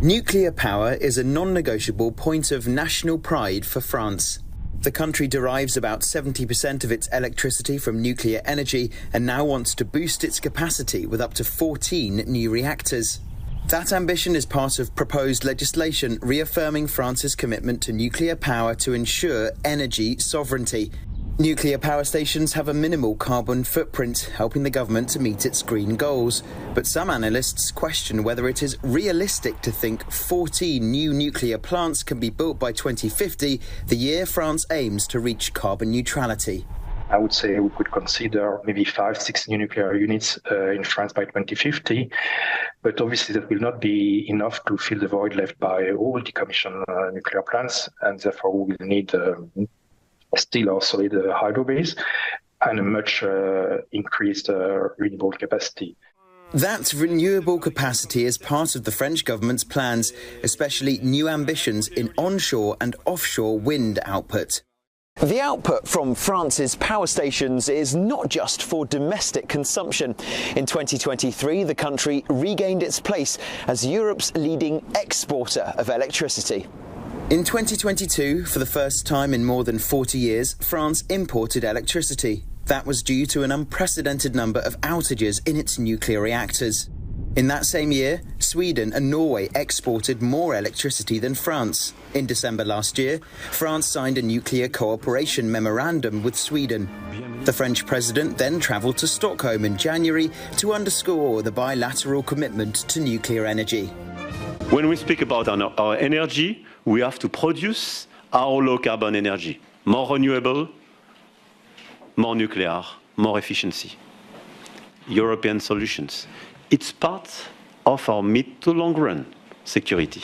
Nuclear power is a non-negotiable point of national pride for France. The country derives about 70% of its electricity from nuclear energy and now wants to boost its capacity with up to 14 new reactors. That ambition is part of proposed legislation reaffirming France's commitment to nuclear power to ensure energy sovereignty. Nuclear power stations have a minimal carbon footprint, helping the government to meet its green goals. But some analysts question whether it is realistic to think 14 new nuclear plants can be built by 2050, the year France aims to reach carbon neutrality. I would say we could consider maybe 5-6 new nuclear units in France by 2050, but obviously that will not be enough to fill the void left by all decommissioned nuclear plants, and therefore we will need still our solid hydro base and a much increased renewable capacity. That renewable capacity is part of the French government's plans, especially new ambitions in onshore and offshore wind output. The output from France's power stations is not just for domestic consumption. In 2023, the country regained its place as Europe's leading exporter of electricity. In 2022, for the first time in more than 40 years, France imported electricity. That was due to an unprecedented number of outages in its nuclear reactors. In that same year, Sweden and Norway exported more electricity than France. In December last year, France signed a nuclear cooperation memorandum with Sweden. The French president then travelled to Stockholm in January to underscore the bilateral commitment to nuclear energy. When we speak about our energy, we have to produce our low-carbon energy. More renewable, more nuclear, more efficiency. European solutions. It's part of our mid to long run security.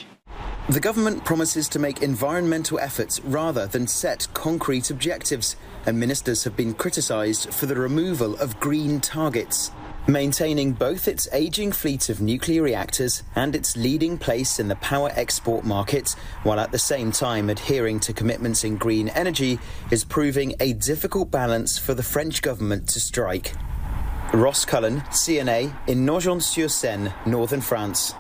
The government promises to make environmental efforts rather than set concrete objectives, and ministers have been criticised for the removal of green targets. Maintaining both its ageing fleet of nuclear reactors and its leading place in the power export market, while at the same time adhering to commitments in green energy, is proving a difficult balance for the French government to strike. Cullen, CNA, in Nogent-sur-Seine, northern France.